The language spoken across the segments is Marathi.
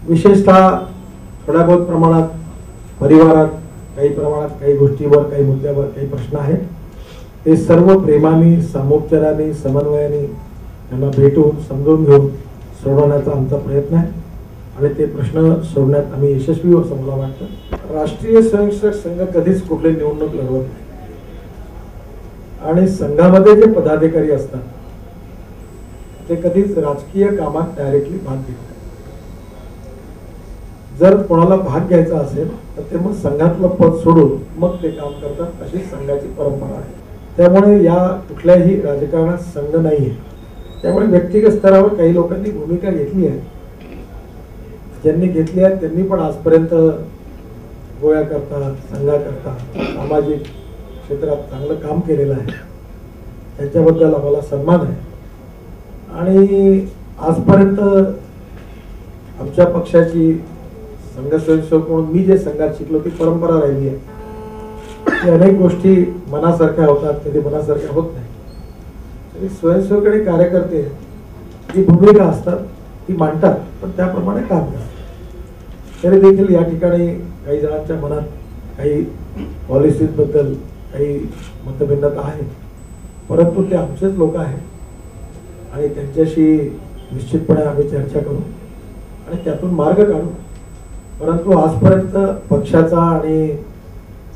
विशेषतः थोड्या बहुत प्रमाणात परिवारात काही प्रमाणात काही गोष्टीवर काही मुद्द्यावर काही प्रश्न आहेत, ते सर्व प्रेमाने सामोपचाराने समन्वयाने त्यांना भेटून समजून घेऊन सोडवण्याचा आमचा प्रयत्न आहे आणि ते प्रश्न सोडण्यात आम्ही यशस्वी होऊ असं मला वाटतं. राष्ट्रीय स्वयंसेवक संघ कधीच कुठली निवडणूक लढवत नाही आणि संघामध्ये जे पदाधिकारी असतात ते कधीच राजकीय कामात डायरेक्टली भाग घेत नाही. जर कोणाला भाग घ्यायचा असेल तर ते मग संघातलं पद सोडून मग ते काम करतात, अशी संघाची परंपरा आहे. त्यामुळे या कुठल्याही राजकारणात संघ नाहीये. त्यामुळे व्यक्तिगत स्तरावर काही लोकांनी भूमिका घेतली आहे. ज्यांनी घेतली आहे त्यांनी पण आजपर्यंत गोव्याकरता संघाकरता सामाजिक क्षेत्रात चांगलं काम केलेलं आहे. त्यांच्याबद्दल आम्हाला सन्मान आहे आणि आजपर्यंत आमच्या पक्षाची संघ स्वयंसेवक म्हणून मी जे संघात शिकलो ती परंपरा राहिली आहे. अनेक गोष्टी मनासारख्या होतात, कधी मनासारख्या होत नाही. तरी स्वयंसेवक आणि कार्यकर्ते जी भूमिका असतात ती मांडतात, पण त्याप्रमाणे काम करतात. तरी देखील या ठिकाणी काही जणांच्या मनात काही पॉलिसीबद्दल काही मतभिन्नता आहे, परंतु ते आमचेच लोक आहेत आणि त्यांच्याशी निश्चितपणे आम्ही चर्चा करू आणि त्यातून मार्ग काढू. परंतु आजपर्यंत पक्षाचा आणि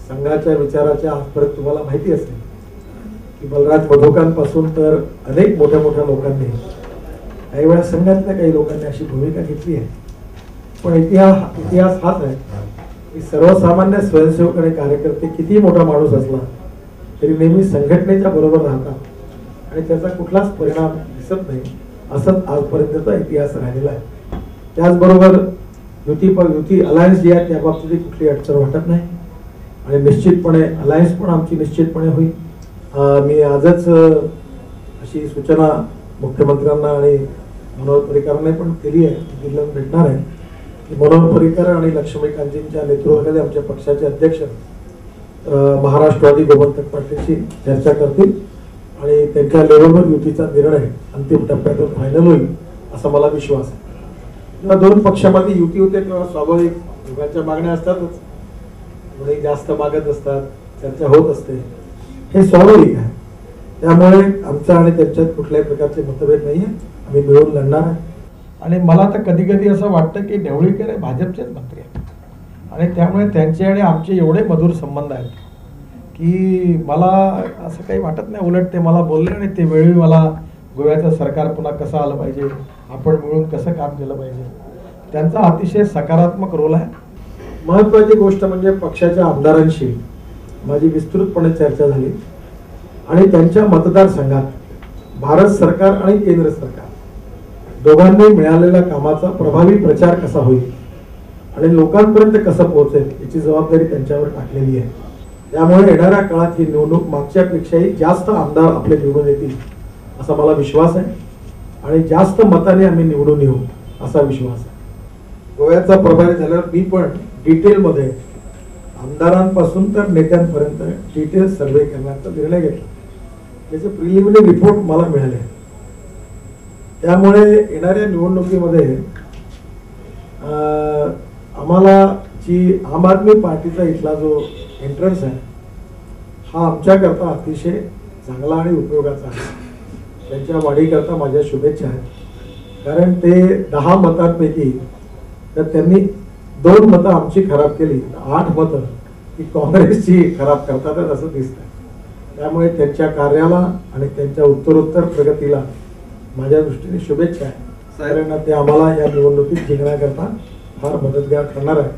संघाच्या विचाराच्या आजपर्यंत तुम्हाला माहिती असेल की बलराज मधोकांपासून तर अनेक मोठ्या मोठ्या लोकांनी, काही वेळा संघातल्या काही लोकांनी अशी भूमिका घेतली आहे. पण इतिहास हाच आहे की सर्वसामान्य स्वयंसेवक आणि कार्यकर्ते किती मोठा माणूस असला तरी नेहमी संघटनेच्या बरोबर राहतात आणि त्याचा कुठलाच परिणाम दिसत नाही, असंच आजपर्यंतचा इतिहास राहिलेला आहे. त्याचबरोबर युती अलायन्स जी आहे त्या बाबतीत कुठली अडचण वाटत नाही आणि निश्चितपणे अलायन्स पण आमची निश्चितपणे होईल. मी आजच अशी सूचना मुख्यमंत्र्यांना आणि मनोहर पर्रिकरांनी पण केली आहे, दिल्लीला भेटणार आहे की मनोहर पर्रिकर आणि लक्ष्मीकांतजींच्या नेतृत्वाखाली आमच्या पक्षाचे अध्यक्ष महाराष्ट्रवादी गोमंतक पार्टीशी चर्चा करतील आणि त्यांच्या लेवलवर युतीचा निर्णय अंतिम टप्प्यातून फायनल होईल असा मला विश्वास आहे. जेव्हा दोन पक्षामध्ये युती होते तेव्हा स्वाभाविक दोघांच्या मागण्या असतातच, कोणी जास्त मागत असतात, चर्चा होत असते, हे स्वाभाविक आहे. त्यामुळे आमचा आणि त्यांच्यात कुठल्याही प्रकारचे मतभेद नाही आहे, आम्ही मिळून लढणार आहे. आणि मला तर कधी कधी असं वाटतं की ढवळीकर हे भाजपचेच मंत्री आहेत आणि त्यामुळे त्यांचे आणि आमचे एवढे मधुर संबंध आहेत की मला असं काही वाटत नाही. उलट ते मला बोलले आणि ते वेळी मला गोव्याचं सरकार पुन्हा कसं आलं पाहिजे, आपण मिळून कसं काम केलं पाहिजे, त्यांचा अतिशय सकारात्मक रोल आहे. महत्त्वाची गोष्ट म्हणजे पक्षाच्या आमदारांशी माझी विस्तृतपणे चर्चा झाली आणि त्यांच्या मतदारसंघात भारत सरकार आणि केंद्र सरकार दोघांनी मिळालेल्या कामाचा प्रभावी प्रचार कसा होईल आणि लोकांपर्यंत कसं पोहोचेल याची जबाबदारी त्यांच्यावर टाकलेली आहे. त्यामुळे येणाऱ्या काळात ही निवडणूक मागच्यापेक्षाही जास्त आमदार आपले निवडून येतील असा मला विश्वास आहे आणि जास्त मताने आम्ही निवडून येऊ असा विश्वास आहे. गोव्याचा प्रभारी झाल्यावर मी पण डिटेलमध्ये आमदारांपासून तर नेत्यांपर्यंत डिटेल सर्वे करण्याचा निर्णय घेतला. त्याचे प्रिलिमिनरी रिपोर्ट मला मिळाले. त्यामुळे येणाऱ्या निवडणुकीमध्ये आम्हाला जी आम आदमी पार्टीचा इथला जो एंट्रन्स आहे हा आमच्याकरता अतिशय चांगला आणि उपयोगाचा आहे. त्यांच्या वाढीकरता माझ्या शुभेच्छा आहेत. कारण ते 10 मतांपैकी तर त्यांनी 2 मतं आमची खराब केली, 8 मतं ही काँग्रेसची खराब करतात असं दिसतं. त्यामुळे त्यांच्या कार्याला आणि त्यांच्या उत्तरोत्तर प्रगतीला माझ्या दृष्टीने शुभेच्छा आहे. कारण ते आम्हाला या निवडणुकीत जिंकण्याकरता फार मदतगार ठरणार आहे.